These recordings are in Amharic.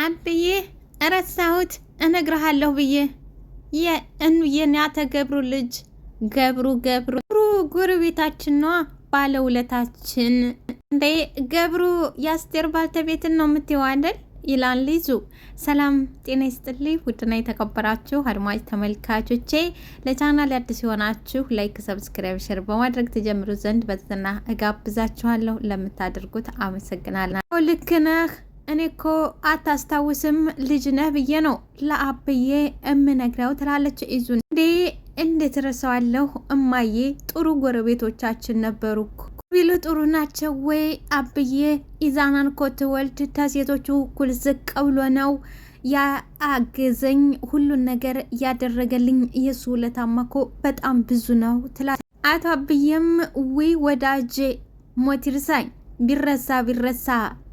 አብዬ ረሳሁት እነግርሃለሁ ብዬ የናተ ገብሩ ልጅ ገብሩ ጎረቤታችን ነዋ፣ ባለውለታችን። እንዴ ገብሩ የአስቴር ባልተቤትን ነው የምትይው አይደል? ይላል ይዙ። ሰላም ጤና ይስጥልኝ ውድና የተከበራችሁ አድማጭ ተመልካቾቼ፣ ለቻናል አዲስ የሆናችሁ ላይክ፣ ሰብስክራይብ፣ ሼር በማድረግ ተጀምሩ ዘንድ በትህትና እጋብዛችኋለሁ። ለምታደርጉት አመሰግናለሁ። ልክ ነህ፣ እኔ እኮ አታስታውስም ልጅ ነህ ብዬ ነው ለአብዬ እምነግረው ትላለች ይዙ። እንዴት ረሳዋለሁ እማዬ፣ ጥሩ ጎረቤቶቻችን ነበሩ ቢሉ ጥሩ ናቸው ወይ አብዬ? ኢዛናን እኮ ትወልድ ተሴቶቹ እኩል ዝቅ ብሎ ነው ያገዘኝ፣ ሁሉን ነገር ያደረገልኝ። የሱ ውለታማ እኮ በጣም ብዙ ነው ትላለች። አቶ አብዬም ወይ ወዳጄ ሞት ይርሳኝ፣ ቢረሳ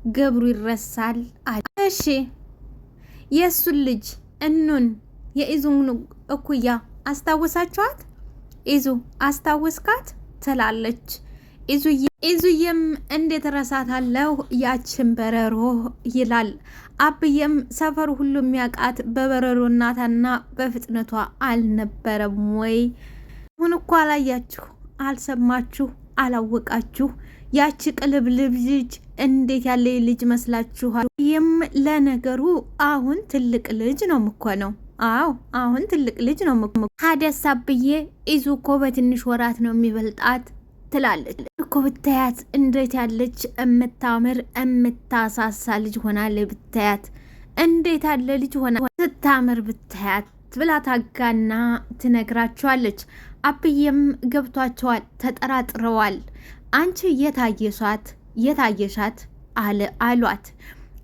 ገብሩ ይረሳል አለ። እሺ የእሱን ልጅ እኑን የኢዙን እኩያ አስታወሳችኋት? ኢዙ አስታወስካት ትላለች። ኢዙዬም እንዴት ረሳታለሁ ያችን በረሮ ይላል። አብዬም ሰፈሩ ሁሉ የሚያውቃት በበረሮ እናታና በፍጥነቷ አልነበረም ወይ? አሁን እኮ አላያችሁ፣ አልሰማችሁ፣ አላወቃችሁ። ያቺ ቅልብልብ ልጅ እንዴት ያለ ልጅ መስላችኋል? ይህም ለነገሩ አሁን ትልቅ ልጅ ነው እኮ ነው። አዎ አሁን ትልቅ ልጅ ነው ሀደስ አብዬ። ኢዙ እኮ በትንሽ ወራት ነው የሚበልጣት ትላለች እኮ። ብታያት እንዴት ያለች የምታምር የምታሳሳ ልጅ ሆናለች። ብታያት እንዴት ያለ ልጅ ሆና ስታምር ብታያት ብላ ታጋና ትነግራቸዋለች። አብዬም ገብቷቸዋል፣ ተጠራጥረዋል። አንቺ የታየሻት አሏት።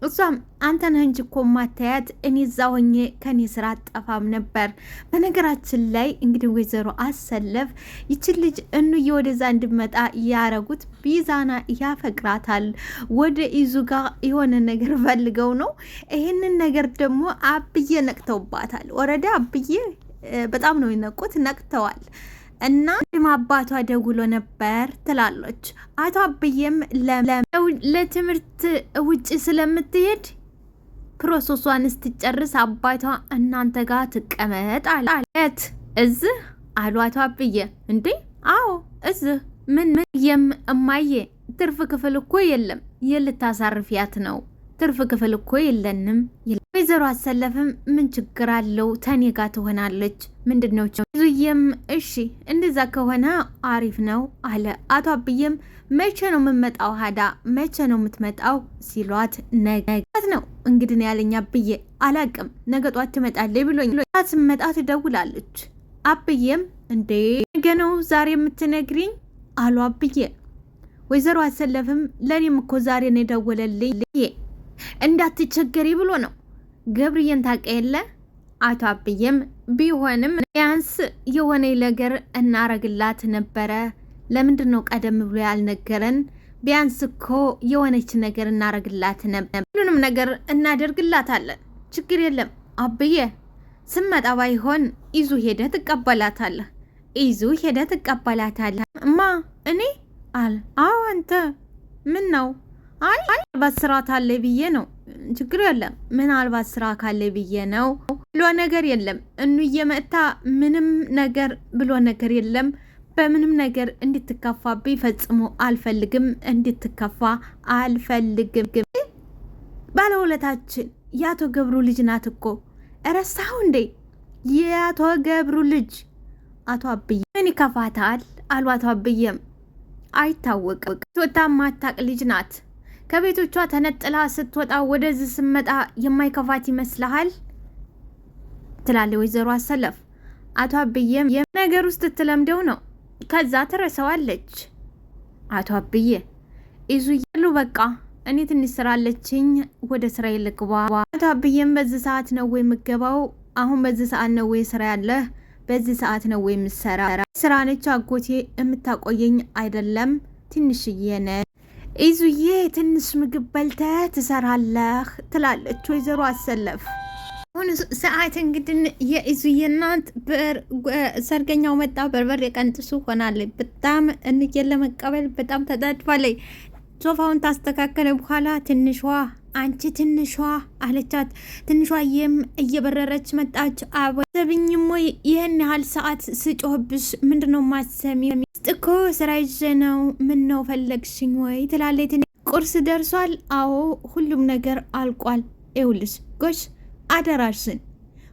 እሷም አንተ ነህ እንጂ እኮ ማታያት፣ እኔ እዛ ሆኜ ከኔ ስራ አጠፋም ነበር። በነገራችን ላይ እንግዲህ ወይዘሮ አሰለፍ ይችን ልጅ እኑዬ ወደዛ እንድመጣ ያረጉት ቢዛና ያፈቅራታል። ወደ ኢዙ ጋር የሆነ ነገር ፈልገው ነው። ይህንን ነገር ደግሞ አብዬ ነቅተውባታል። ወረዳ አብዬ በጣም ነው የነቁት፣ ነቅተዋል። እና አባቷ ደውሎ ነበር ትላለች። አቶ አብዬም ለትምህርት ውጭ ስለምትሄድ ፕሮሰሷን ስትጨርስ አባቷ እናንተ ጋር ትቀመጥ አላት። እዚህ አሉ አቶ አብዬ። እንዴ አዎ እዚህ ምን እማዬ ትርፍ ክፍል እኮ የለም፣ የልታሳርፊያት ነው። ትርፍ ክፍል እኮ የለንም። ወይዘሮ አሰለፍም ምን ችግር አለው ተኔ ጋር ትሆናለች። ምንድነው ዙዬም እሺ እንደዛ ከሆነ አሪፍ ነው አለ። አቶ አብዬም መቼ ነው የምመጣው? ሀዳ መቼ ነው የምትመጣው ሲሏት ነገ ነው እንግዲህ ያለኝ አብዬ። አላቅም ነገ ጧት ትመጣለች ብሎኝ ስመጣ ትደውላለች። አብዬም እንዴ ነገ ነው ዛሬ የምትነግሪኝ አሉ አብዬ። ወይዘሮ አሰለፍም ለኔም እኮ ዛሬ ነው የደወለልኝ እንዳትቸገሪ ብሎ ነው። ገብርዬን ታውቂ የለ አቶ አብዬም ቢሆንም ቢያንስ የሆነ ነገር እናረግላት ነበረ። ለምንድን ነው ቀደም ብሎ ያልነገረን? ቢያንስ እኮ የሆነች ነገር እናረግላት ነበር። ሁሉንም ነገር እናደርግላታለን፣ ችግር የለም አብዬ። ስመጣ ባይሆን ኢዙ ሄደ ትቀበላታለህ። ኢዙ ሄደ ትቀበላታለህ። እማ እኔ አዎ አንተ ምን ነው? አይ ምናልባት ስራ ካለ ብዬ ነው። ችግር የለም ምናልባት ስራ ካለ ብዬ ነው ብሎ ነገር የለም። እኑዬ መጥታ ምንም ነገር ብሎ ነገር የለም። በምንም ነገር እንድትከፋብኝ ፈጽሞ አልፈልግም፣ እንድትከፋ አልፈልግም። ባለውለታችን የአቶ ገብሩ ልጅ ናት እኮ ረሳሁ እንዴ? የአቶ ገብሩ ልጅ አቶ አብዬ ምን ይከፋታል አሉ አቶ አብዬም። አይታወቅም፣ ትወጣ ማታቅ ልጅ ናት። ከቤቶቿ ተነጥላ ስትወጣ ወደዚህ ስመጣ የማይከፋት ይመስልሃል? ትላለች ወይዘሮ አሰለፍ። አቶ አብዬም ነገር ውስጥ ትለምደው ነው፣ ከዛ ትረሳዋለች። አቶ አብዬ ይዙ ያሉ በቃ እኔ ትንሽ ስራ አለችኝ፣ ወደ ስራ ልግባ። አቶ አብዬም በዚህ ሰዓት ነው ወይ የምገባው? አሁን በዚህ ሰዓት ነው ወይ ስራ ያለህ? በዚህ ሰዓት ነው ወይ የምሰራ? ስራ ነች አጎቴ፣ የምታቆየኝ አይደለም፣ ትንሽዬ ነ ኢዙዬ ትንሽ ምግብ በልተህ ትሰራለህ ትላለች ወይዘሮ አሰለፍ። አሁን ሰዓት እንግዲህ የኢዙዬ እናት ሰርገኛው መጣ፣ በርበሬ ቀንጥሱ ሆናለች። በጣም እንዬን ለመቀበል በጣም ተጣድፋለች። ሶፋውን ታስተካከለ በኋላ ትንሿ አንቺ ትንሿ አለቻት። ትንሿዬም እየበረረች መጣች። አሰብኝም ወይ ይህን ያህል ሰዓት ስጮህብሽ ምንድነው ማሰሚ? እኮ ስራ ይዤ ነው። ምን ነው ፈለግሽኝ ወይ ትላለች። ቁርስ ደርሷል? አዎ ሁሉም ነገር አልቋል። ይኸውልሽ ጎሽ አደራሽን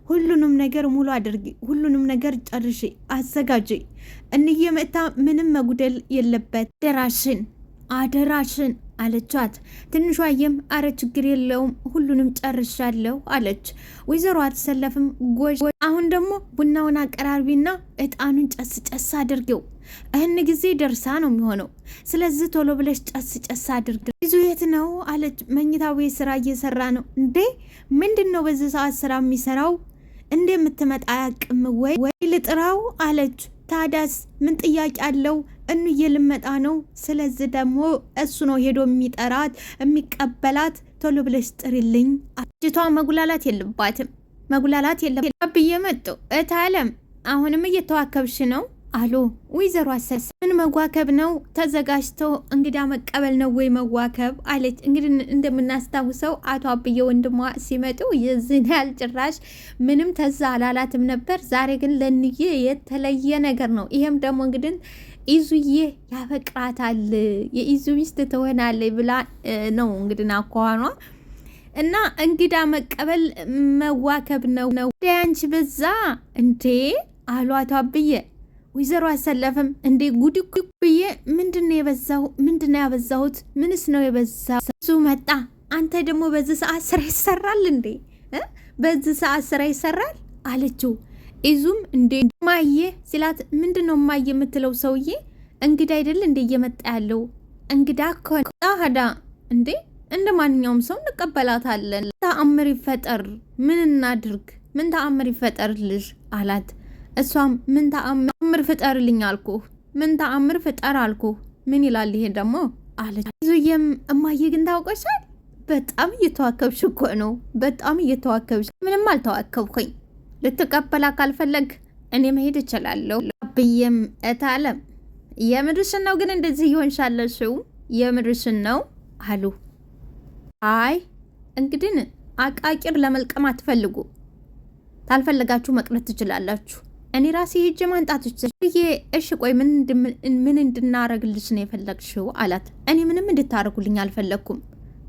ሁሉንም ነገር ሙሉ አድርጊ፣ ሁሉንም ነገር ጨርሺ፣ አዘጋጂ። እንዬ መጣ ምንም መጉደል የለበት አደራሽን አለቻት። ትንሿዬም አረ ችግር የለውም ሁሉንም ጨርሻለሁ አለች። ወይዘሮ አትሰለፍም ጎሽ አሁን ደግሞ ቡናውን አቀራርቢና እጣኑን ጨስ ጨስ አድርገው፣ እህን ጊዜ ደርሳ ነው የሚሆነው። ስለዚህ ቶሎ ብለሽ ጨስ ጨስ አድርገው። ይዙ የት ነው አለች። መኝታዊ ስራ እየሰራ ነው። እንዴ ምንድን ነው በዚህ ሰዓት ስራ የሚሰራው? እንዴ የምትመጣ አያውቅም ወይ ልጥራው አለች። ታዳስ ምን ጥያቄ አለው? እንዬ ልመጣ ነው። ስለዚህ ደግሞ እሱ ነው ሄዶ የሚጠራት የሚቀበላት። ቶሎ ብለሽ ጥሪልኝ። ልጅቷ መጉላላት የለባትም ብዬ መጡ። እታለም አሁንም እየተዋከብሽ ነው አሉ ወይዘሮ አሰስ። ምን መዋከብ ነው? ተዘጋጅተው እንግዳ መቀበል ነው ወይ መዋከብ አለች። እንግዲህ እንደምናስታውሰው አቶ አብዬ ወንድሟ ሲመጡ የዝን ያህል ጭራሽ ምንም ተዛ አላላትም ነበር። ዛሬ ግን ለንዬ የተለየ ነገር ነው። ይሄም ደግሞ እንግዲህ ኢዙዬ ያፈቅራታል፣ የኢዙ ሚስት ትሆናለች ብላ ነው እንግዲህ አኳኋኗ እና እንግዳ መቀበል መዋከብ ነው። አንቺ በዛ እንዴ አሉ አቶ አብዬ። ወይዘሮ አሰለፍም እንዴ ጉድ ብዬ ምንድነው የበዛው? ምንድነው ያበዛሁት? ምንስ ነው የበዛው? እሱ መጣ። አንተ ደግሞ በዚህ ሰዓት ስራ ይሰራል እንዴ? በዚህ ሰዓት ስራ ይሰራል አለችው። ኢዙም እንዴ ማየ ሲላት ምንድነው ማየ የምትለው? ሰውዬ እንግዳ አይደል እንዴ እየመጣ ያለው? እንግዳ ከሆነ እንዴ እንደ ማንኛውም ሰው እንቀበላታለን። ተአምር ይፈጠር፣ ምን እናድርግ? ምን ተአምር ይፈጠርልሽ አላት። እሷም ምን ተአምር ፍጠርልኝ አልኩ፣ ምን ተአምር ፍጠር አልኩ። ምን ይላል ይሄ ደግሞ አለች። ዙዬም እማዬ ግን ታውቀሻል፣ በጣም እየተዋከብሽ እኮ ነው፣ በጣም እየተዋከብሽ። ምንም አልተዋከብኩኝ፣ ልትቀበላ ካልፈለግ እኔ መሄድ እችላለሁ ብዬም እታለም የምድርሽን ነው ግን እንደዚህ ይሆንሻለሽው? የምድርሽን ነው አሉ። አይ እንግዲህ አቃቂር ለመልቀም አትፈልጉ፣ ታልፈለጋችሁ መቅረት ትችላላችሁ። እኔ ራሴ ሄጄ ማንጣቶች ብዬ እሺ ቆይ ምን እንድናረግልሽ ነው የፈለግሽው አላት። እኔ ምንም እንድታረጉልኝ አልፈለግኩም፣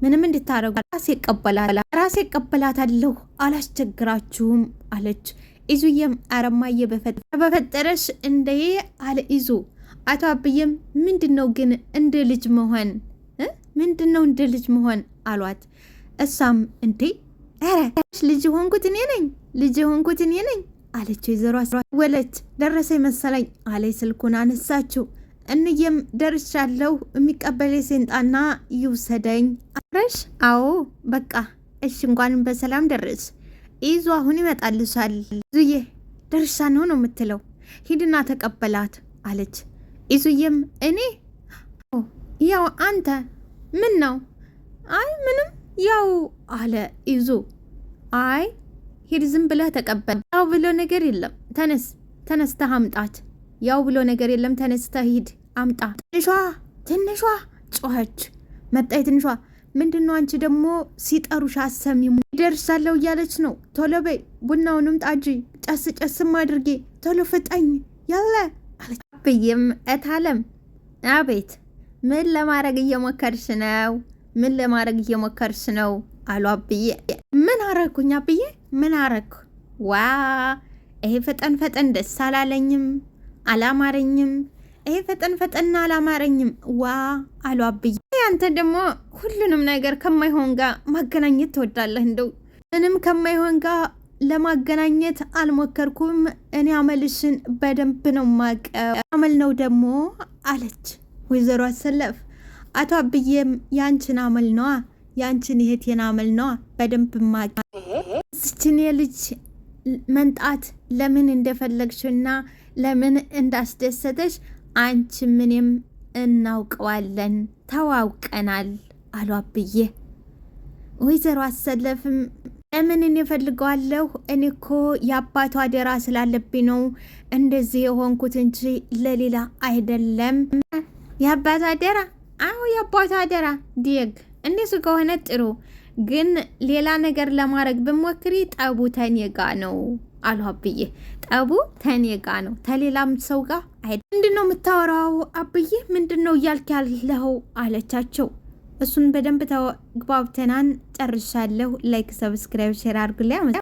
ምንም እንድታረጉ ራሴ እቀበላታለሁ፣ አላስቸግራችሁም አለች። ኢዙዬም አረማዬ በፈጠረሽ እንደ አለ ኢዙ። አቶ አብዬም ምንድነው ግን እንደ ልጅ መሆን ምንድነው እንደ ልጅ መሆን አሏት። እሷም እንዴ ኧረ ልጅ ሆንኩት እኔ ነኝ አለች። ወይዘሮ ወለች ደረሰ መሰለኝ አለች። ስልኩን አነሳችው። እንዬም ደርሻለሁ፣ የሚቀበል ሴንጣና ይውሰደኝ አረሽ። አዎ በቃ እሺ እንኳን በሰላም ደረስ። ኢዙ አሁን ይመጣልሻል። ኢዙዬ ደርሻ ነው የምትለው፣ ሂድና ተቀበላት አለች። ኢዙዬም እኔ ያው አንተ ምን ነው? አይ ምንም ያው አለ ኢዙ። አይ ሂድ ዝም ብለህ ተቀበል። ያው ብሎ ነገር የለም፣ ተነስተህ አምጣት። ያው ብሎ ነገር የለም፣ ተነስተህ ሂድ አምጣ። ትንሿ ጮኸች። መጣይ ትንሿ ምንድነው አንቺ ደግሞ ሲጠሩሽ አሰሚሙ? ይደርሳለሁ እያለች ነው። ቶሎ በይ ቡናውንም ጣጂ፣ ጨስም አድርጌ ቶሎ ፍጠኝ ያለ አለች። አብዬም እታለም አቤት ምን ለማድረግ እየሞከርሽ ነው አሉ አብዬ። ምን አረኩኝ አብዬ? ምን አረኩ? ዋ ይሄ ፈጠን ደስ አላለኝም፣ አላማረኝም። ይሄ ፈጠን አላማረኝም ዋ አሉ አብዬ። አንተ ደግሞ ሁሉንም ነገር ከማይሆን ጋር ማገናኘት ትወዳለህ። እንደው ምንም ከማይሆን ጋር ለማገናኘት አልሞከርኩም። እኔ አመልሽን በደንብ ነው ማቀው። አመል ነው ደግሞ አለች ወይዘሮ አሰለፍ። አቶ አብዬም ያንቺን አመል ነዋ፣ ያንቺን እህቴን አመል ነዋ በደንብ ማቀ። ስችን የልጅ መንጣት ለምን እንደፈለግሽና ለምን እንዳስደሰተሽ አንቺ ምንም እናውቀዋለን፣ ተዋውቀናል አሉ አብዬ። ወይዘሮ አሰለፍም ለምን እኔ እፈልገዋለሁ? እኔ እኮ የአባቱ አደራ ስላለብኝ ነው እንደዚህ የሆንኩት እንጂ ለሌላ አይደለም። የአባቱ አደራ? አዎ የአባቱ አደራ ዲግ። እንደሱ ከሆነ ጥሩ። ግን ሌላ ነገር ለማድረግ ብሞክሪ ጠቡ ተኔ ጋ ነው አሉ አብዬ። ጠቡ ተኔ ጋ ነው ተሌላም ሰው ጋር ምንድን ነው የምታወራው አብዬ? ምንድን ነው እያልክ ያለኸው አለቻቸው። እሱን በደንብ ተግባብተናን ጨርሻለሁ። ላይክ፣ ሰብስክራይብ፣ ሼር አድርጉልኝ።